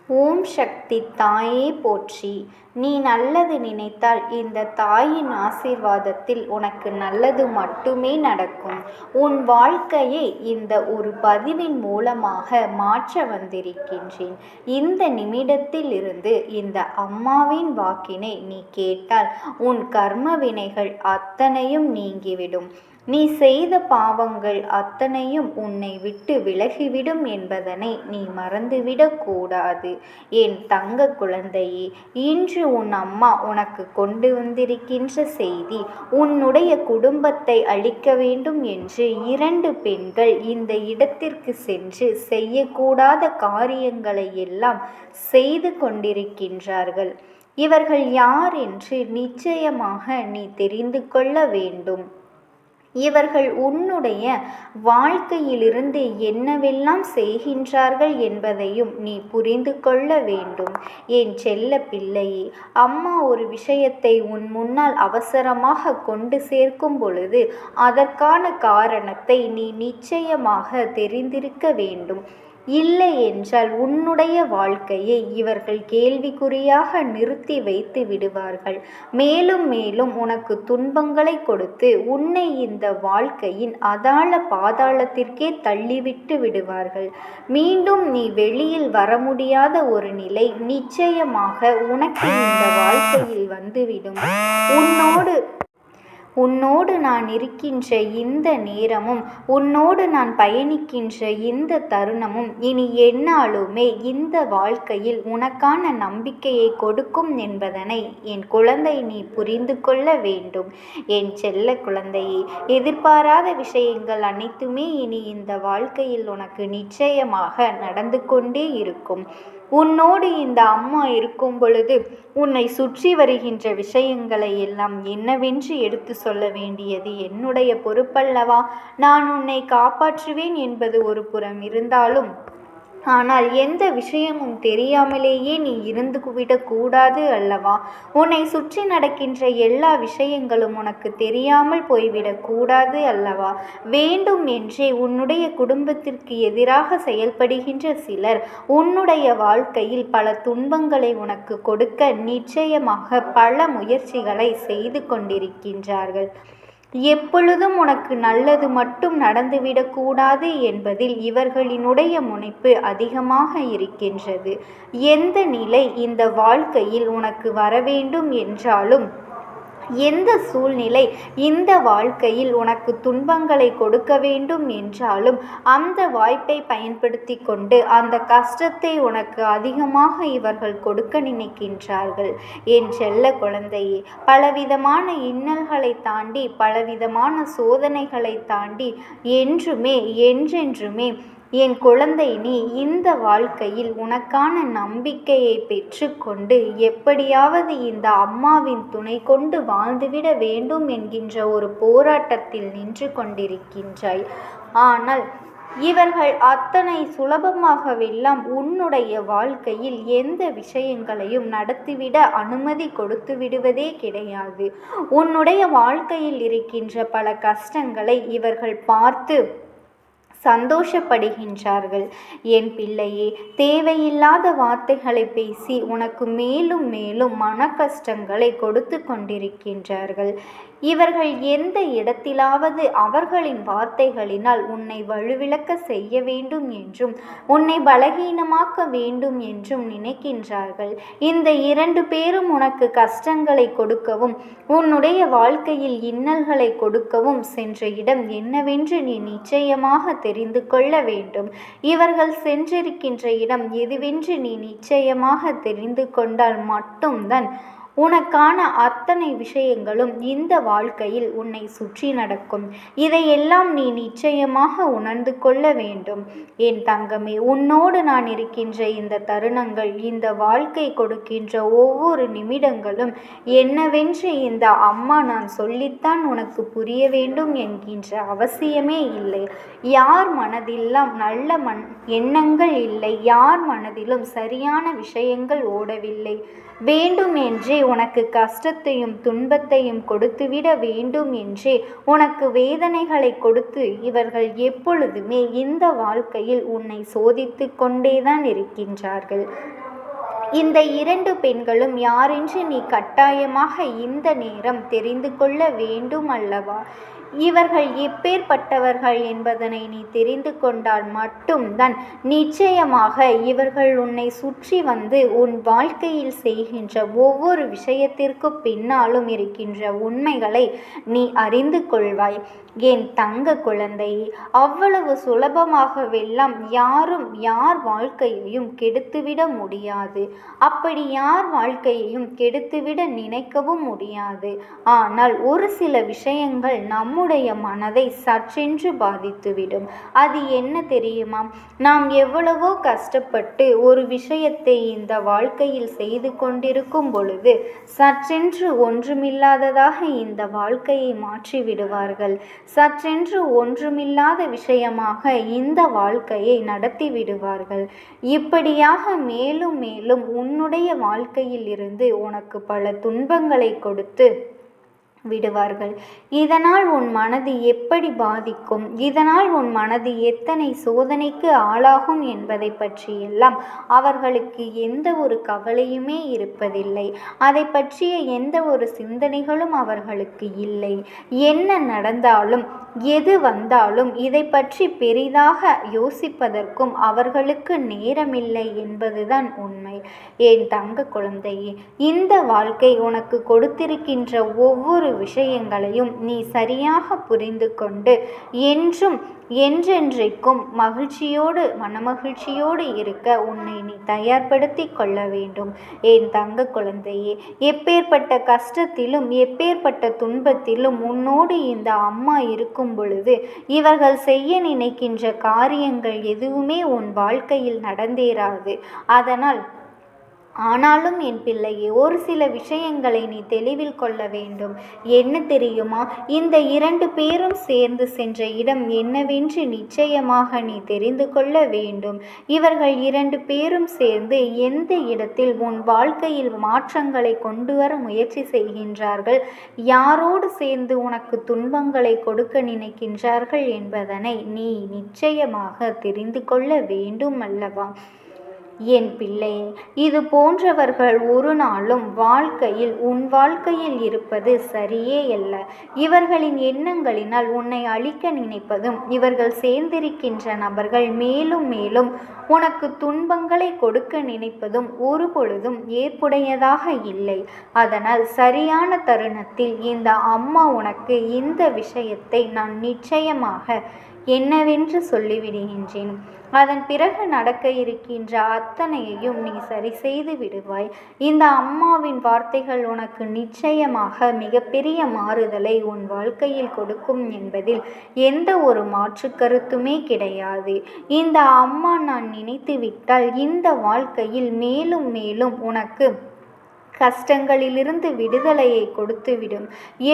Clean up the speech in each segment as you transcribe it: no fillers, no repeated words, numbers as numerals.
ஓம் சக்தி தாயே போற்றி. நீ நல்லது நினைத்தால் இந்த தாயின் ஆசீர்வாதத்தில் உனக்கு நல்லது மட்டுமே நடக்கும். உன் வாழ்க்கையை இந்த ஒரு பதிவின் மூலமாக மாற்ற வந்திருக்கின்றேன். இந்த நிமிடத்தில் இருந்து இந்த அம்மாவின் வாக்கினை நீ கேட்டால் உன் கர்ம வினைகள் அத்தனையும் நீங்கிவிடும். நீ செய்த பாவங்கள் அத்தனையும் உன்னை விட்டு விலகிவிடும் என்பதனை நீ மறந்துவிடக் கூடாது. என் தங்க குழந்தையே, இன்று உன் அம்மா உனக்கு கொண்டு வந்திருக்கின்ற செய்தி, உன்னுடைய குடும்பத்தை அழிக்க வேண்டும் என்று 2 பெண்கள் இந்த இடத்திற்கு சென்று செய்யக்கூடாத காரியங்களை எல்லாம் செய்து கொண்டிருக்கின்றார்கள். இவர்கள் யார் என்று நிச்சயமாக நீ தெரிந்து கொள்ள வேண்டும். இவர்கள் உன்னுடைய வாழ்க்கையிலிருந்து என்னவெல்லாம் செய்கின்றார்கள் என்பதையும் நீ புரிந்து கொள்ள வேண்டும். என் செல்ல பிள்ளையே, அம்மா ஒரு விஷயத்தை உன் முன்னால் அவசரமாக கொண்டு சேர்க்கும் பொழுது அதற்கான காரணத்தை நீ நிச்சயமாக தெரிந்திருக்க வேண்டும். இல்லை என்றால் உன்னுடைய வாழ்க்கையை இவர்கள் கேள்விக்குறியாக நிறுத்தி வைத்து விடுவார்கள். மேலும் மேலும் உனக்கு துன்பங்களை கொடுத்து உன்னை இந்த வாழ்க்கையின் அதாள பாதாளத்திற்கே தள்ளிவிட்டு விடுவார்கள். மீண்டும் நீ வெளியில் வர முடியாத ஒரு நிலை நிச்சயமாக உனக்கு இந்த வாழ்க்கையில் வந்துவிடும். உன்னோடு நான் இருக்கின்ற இந்த நேரமும் உன்னோடு நான் பயணிக்கின்ற இந்த தருணமும் இனி எந்நாளுமே இந்த வாழ்க்கையில் உனக்கான நம்பிக்கையை கொடுக்கும் என்பதனை என் குழந்தை நீ புரிந்து கொள்ள வேண்டும். என் செல்ல குழந்தையே, எதிர்பாராத விஷயங்கள் அனைத்துமே இனி இந்த வாழ்க்கையில் உனக்கு நிச்சயமாக நடந்து கொண்டே இருக்கும். உன்னோடு இந்த அம்மா இருக்கும் பொழுது உன்னை சுற்றி வருகின்ற விஷயங்களை எல்லாம் என்னவென்று எடுத்து சொல்ல வேண்டியது என்னுடைய பொறுப்பல்லவா? நான் உன்னை காப்பாற்றுவேன் என்பது ஒரு புறம் இருந்தாலும், ஆனால் எந்த விஷயமும் தெரியாமலேயே நீ இருந்து விடக்கூடாது அல்லவா? உன்னை சுற்றி நடக்கின்ற எல்லா விஷயங்களும் உனக்கு தெரியாமல் போய்விடக்கூடாது அல்லவா? வேண்டும் என்றே உன்னுடைய குடும்பத்திற்கு எதிராக செயல்படுகின்ற சிலர் உன்னுடைய வாழ்க்கையில் பல துன்பங்களை உனக்கு கொடுக்க நிச்சயமாக பல முயற்சிகளை செய்து கொண்டிருக்கின்றார்கள். எப்பொழுதும் உனக்கு நல்லது மட்டும் நடந்துவிடக்கூடாது என்பதில் இவர்களினுடைய முனைப்பு அதிகமாக இருக்கின்றது. எந்த நிலை இந்த வாழ்க்கையில் உனக்கு வரவேண்டும் என்றாலும், எந்த சூழ்நிலை இந்த வாழ்க்கையில் உனக்கு துன்பங்களை கொடுக்க வேண்டும் என்றாலும் அந்த வாய்ப்பை பயன்படுத்தி கொண்டு அந்த கஷ்டத்தை உனக்கு அதிகமாக இவர்கள் கொடுக்க நினைக்கின்றார்கள். என் செல்ல குழந்தையே, பலவிதமான இன்னல்களை தாண்டி பலவிதமான சோதனைகளை தாண்டி என்றென்றுமே என் குழந்தை, நீ இந்த வாழ்க்கையில் உனக்கான நம்பிக்கையை பெற்றுக்கொண்டு எப்படியாவது இந்த அம்மாவின் துணை கொண்டு வாழ்ந்துவிட வேண்டும் என்கின்ற ஒரு போராட்டத்தில் நின்று கொண்டிருக்கின்றாய். ஆனால் இவர்கள் அத்தனை சுலபமாகவெல்லாம் உன்னுடைய வாழ்க்கையில் எந்த விஷயங்களையும் நடத்திவிட அனுமதி கொடுத்து விடுவதே கிடையாது. உன்னுடைய வாழ்க்கையில் இருக்கின்ற பல கஷ்டங்களை இவர்கள் பார்த்து சந்தோஷப்படுகின்றார்கள். என் பிள்ளையே, தேவையில்லாத வார்த்தைகளை பேசி உனக்கு மேலும் மேலும் மன கஷ்டங்களை கொடுத்து கொண்டிருக்கின்றார்கள். இவர்கள் எந்த இடத்திலாவது அவர்களின் வார்த்தைகளினால் உன்னை வலுவிழக்க செய்ய வேண்டும் என்றும் உன்னை பலகீனமாக்க வேண்டும் என்றும் நினைக்கின்றார்கள். இந்த 2 பேரும் உனக்கு கஷ்டங்களை கொடுக்கவும் உன்னுடைய வாழ்க்கையில் இன்னல்களை கொடுக்கவும் சென்ற இடம் என்னவென்று நீ நிச்சயமாக தெரிந்து கொள்ள வேண்டும். இவர்கள் சென்றிருக்கின்ற இடம் எதுவென்று நீ நிச்சயமாக தெரிந்து கொண்டால் மட்டும்தான் உனக்கான அத்தனை விஷயங்களும் இந்த வாழ்க்கையில் உன்னை சுற்றி நடக்கும். இதையெல்லாம் நீ நிச்சயமாக உணர்ந்து கொள்ள வேண்டும். என் தங்கமே, உன்னோடு நான் இருக்கின்ற இந்த தருணங்கள், இந்த வாழ்க்கை கொடுக்கின்ற ஒவ்வொரு நிமிடங்களும் என்னவென்று இந்த அம்மா நான் சொல்லித்தான் உனக்கு புரிய வேண்டும் என்கின்ற அவசியமே இல்லை. யார் மனதிலும் நல்ல எண்ணங்கள் இல்லை, யார் மனதிலும் சரியான விஷயங்கள் ஓடவில்லை. வேண்டும் என்றே உனக்கு கஷ்டத்தையும் துன்பத்தையும் கொடுத்துவிட வேண்டும் என்றே உனக்கு வேதனைகளை கொடுத்து இவர்கள் எப்பொழுதுமே இந்த வாழ்க்கையில் உன்னை சோதித்து கொண்டேதான் இருக்கின்றார்கள். இந்த இரண்டு பெண்களும் யாரென்று நீ கட்டாயமாக இந்த நேரம் தெரிந்து கொள்ள வேண்டும் அல்லவா? இவர்கள் எப்பேற்பட்டவர்கள் என்பதனை நீ தெரிந்து கொண்டால் மட்டும்தான் நிச்சயமாக இவர்கள் உன்னை சுற்றி வந்து உன் வாழ்க்கையில் செய்கின்ற ஒவ்வொரு விஷயத்திற்கு பின்னாலும் இருக்கின்ற உண்மைகளை நீ அறிந்து கொள்வாய். என் தங்க குழந்தை, அவ்வளவு சுலபமாகவெல்லாம் யாரும் யார் வாழ்க்கையையும் கெடுத்துவிட முடியாது. அப்படி யார் வாழ்க்கையையும் கெடுத்துவிட நினைக்கவும் முடியாது. ஆனால் ஒரு சில விஷயங்கள் நம்முடைய மனதை சற்றென்று பாதித்துவிடும். அது என்ன தெரியுமா? நாம் எவ்வளவோ கஷ்டப்பட்டு ஒரு விஷயத்தை இந்த வாழ்க்கையில் செய்து கொண்டிருக்கும் பொழுது சற்றென்று ஒன்றுமில்லாததாக இந்த வாழ்க்கையை மாற்றி விடுவார்கள். சற்றென்று ஒன்றுமில்லாத விஷயமாக இந்த வாழ்க்கையை நடத்தி விடுவார்கள். இப்படியாக மேலும் மேலும் உன்னுடைய வாழ்க்கையில் இருந்து உனக்கு பல துன்பங்களை கொடுத்து விடுவார்கள். இதனால் உன் மனது எப்படி பாதிக்கும், இதனால் உன் மனது எத்தனை சோதனைக்கு ஆளாகும் என்பதை பற்றியெல்லாம் அவர்களுக்கு எந்த ஒரு கவலையுமே இருப்பதில்லை. அதை பற்றிய எந்த ஒரு சிந்தனைகளும் அவர்களுக்கு இல்லை. என்ன நடந்தாலும் எது வந்தாலும் இதை பற்றி பெரிதாக யோசிப்பதற்கும் அவர்களுக்கு நேரமில்லை என்பதுதான் உண்மை. என் தங்க குழந்தையே, இந்த வாழ்க்கை உனக்கு கொடுத்திருக்கின்ற ஒவ்வொரு விஷயங்களையும் நீ சரியாக புரிந்து கொண்டு என்றும் என்றென்றைக்கும் மகிழ்ச்சியோடு மனமகிழ்ச்சியோடு இருக்க உன்னை நீ தயார்படுத்தி கொள்ள வேண்டும். என் தங்க குழந்தையே, எப்பேற்பட்ட கஷ்டத்திலும் எப்பேற்பட்ட துன்பத்திலும் உன்னோடு இந்த அம்மா இருக்கும் பொழுது இவர்கள் செய்ய நினைக்கின்ற காரியங்கள் எதுவுமே உன் வாழ்க்கையில் நடந்தேறாது. ஆனாலும் என் பிள்ளையே, ஒரு சில விஷயங்களை நீ தெளிவில் கொள்ள வேண்டும். என்ன தெரியுமா? இந்த இரண்டு பேரும் சேர்ந்து சென்ற இடம் என்னவென்று நிச்சயமாக நீ தெரிந்து கொள்ள வேண்டும். இவர்கள் இரண்டு பேரும் சேர்ந்து எந்த இடத்தில் உன் வாழ்க்கையில் மாற்றங்களை கொண்டு வர முயற்சி செய்கின்றார்கள், யாரோடு சேர்ந்து உனக்கு துன்பங்களை கொடுக்க நினைக்கின்றார்கள் என்பதனை நீ நிச்சயமாக தெரிந்து கொள்ள வேண்டும் அல்லவா? என் பிள்ளையே, இது போன்றவர்கள் ஒரு நாளும் உன் வாழ்க்கையில் இருப்பது சரியே அல்ல. இவர்களின் எண்ணங்களினால் உன்னை அழிக்க நினைப்பதும் இவர்கள் சேர்ந்திருக்கின்ற நபர்கள் மேலும் மேலும் உனக்கு துன்பங்களை கொடுக்க நினைப்பதும் ஒரு பொழுதும் ஏற்புடையதாக இல்லை. அதனால் சரியான தருணத்தில் இந்த அம்மா உனக்கு இந்த விஷயத்தை நான் நிச்சயமாக என்னவென்று சொல்லிவிடுகின்றேன். அதன் பிறகு நடக்க இருக்கின்ற அத்தனையையும் நீ சரி செய்து விடுவாய். இந்த அம்மாவின் வார்த்தைகள் உனக்கு நிச்சயமாக மிகப்பெரிய மாறுதலை உன் வாழ்க்கையில் கொடுக்கும் என்பதில் எந்த ஒரு மாற்று கருத்துமே கிடையாது. இந்த அம்மா நான் நினைத்து விட்டால் இந்த வாழ்க்கையில் மேலும் மேலும் உனக்கு கஷ்டங்களிலிருந்து விடுதலையை கொடுத்துவிடும்.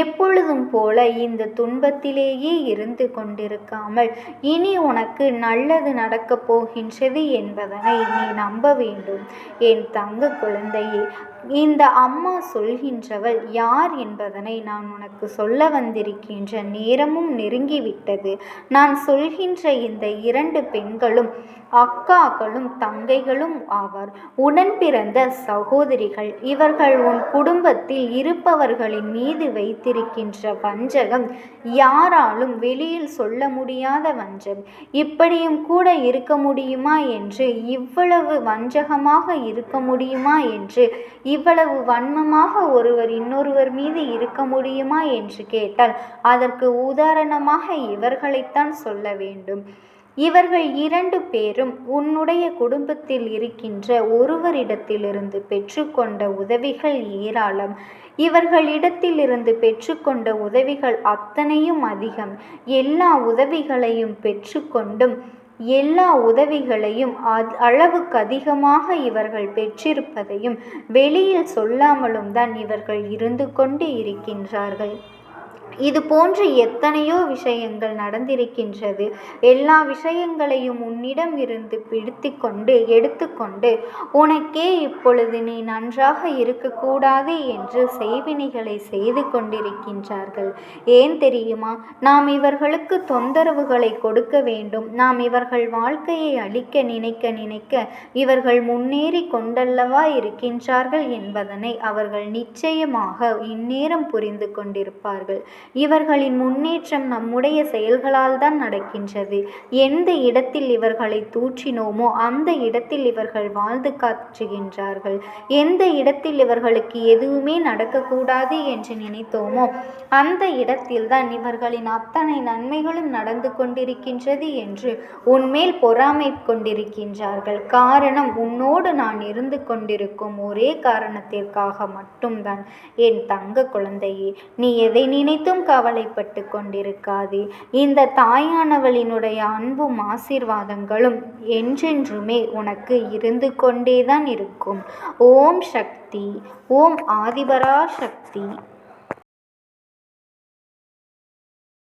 எப்பொழுதும் போல இந்த துன்பத்திலேயே இருந்து கொண்டிருக்காமல் இனி உனக்கு நல்லது நடக்கப் போகின்றது என்பதனை நீ நம்ப வேண்டும். என் தங்க குழந்தையே, இந்த அம்மா சொல்கின்றவள் யார் என்பதனை நான் உனக்கு சொல்ல வந்திருக்கின்ற நேரமும் நெருங்கிவிட்டது. நான் சொல்கின்ற இந்த இரண்டு பெண்களும் அக்காக்களும் தங்கைகளும் ஆவார். உடன் பிறந்த சகோதரிகள். இவர்கள் உன் குடும்பத்தில் இருப்பவர்களின் மீது வைத்திருக்கின்ற வஞ்சகம் யாராலும் வெளியில் சொல்ல முடியாத வஞ்சம். இப்படியும் கூட இருக்க முடியுமா என்று, இவ்வளவு வஞ்சகமாக இருக்க முடியுமா என்று, இவ்வளவு வன்மமாக ஒருவர் இன்னொருவர் மீது இருக்க முடியுமா என்று கேட்டால் அதற்கு உதாரணமாக இவர்களைத்தான் சொல்ல வேண்டும். இவர்கள் இரண்டு பேரும் உன்னுடைய குடும்பத்தில் இருக்கின்ற ஒருவரிடத்திலிருந்து பெற்றுக்கொண்ட உதவிகள் ஏராளம். இவர்களிடத்திலிருந்து பெற்றுக்கொண்ட உதவிகள் அத்தனையும் அதிகம். எல்லா உதவிகளையும் பெற்றுக்கொண்டும் எல்லா உதவிகளையும் அளவுக்கு அதிகமாக இவர்கள் பெற்றிருப்பதையும் வெளியில் சொல்லாமலும் தான் இவர்கள் இருந்து கொண்டு இருக்கின்றார்கள். இது போன்ற எத்தனையோ விஷயங்கள் நடந்திருக்கின்றது. எல்லா விஷயங்களையும் உன்னிடம் இருந்து பிடித்து கொண்டு எடுத்துக்கொண்டு உனக்கே இப்பொழுது நீ நன்றாக இருக்கக்கூடாது என்று செய்வினைகளை செய்து கொண்டிருக்கின்றார்கள். ஏன் தெரியுமா? நாம் இவர்களுக்கு தொந்தரவுகளை கொடுக்க வேண்டும். நாம் இவர்கள் வாழ்க்கையை அழிக்க நினைக்க நினைக்க இவர்கள் முன்னேறி கொண்டல்லவா இருக்கின்றார்கள் என்பதனை அவர்கள் நிச்சயமாக இந்நேரம் புரிந்து கொண்டிருப்பார்கள். இவர்களின் முன்னேற்றம் நம்முடைய செயல்களால் தான் நடக்கின்றது. எந்த இடத்தில் இவர்களை தூற்றினோமோ அந்த இடத்தில் இவர்கள் வாழ்ந்து காட்டுகின்றார்கள். எந்த இடத்தில் இவர்களுக்கு எதுவுமே நடக்கக்கூடாது என்று நினைத்தோமோ அந்த இடத்தில்தான் இவர்களின் அத்தனை நன்மைகளும் நடந்து கொண்டிருக்கின்றது என்று உன்மேல் பொறாமை கொண்டிருக்கின்றார்கள். காரணம், உன்னோடு நான் இருந்து கொண்டிருக்கும் ஒரே காரணத்திற்காக மட்டும்தான். என் தங்க குழந்தையே, நீ எதை நினைத்தும் கவலைப்பட்டு கொண்டிருக்காதே. இந்த தாயானவளினுடைய அன்பும் ஆசீர்வாதங்களும் என்றென்றுமே உனக்கு இருந்து கொண்டேதான் இருக்கும். ஓம் சக்தி. ஓம் ஆதிபரா சக்தி.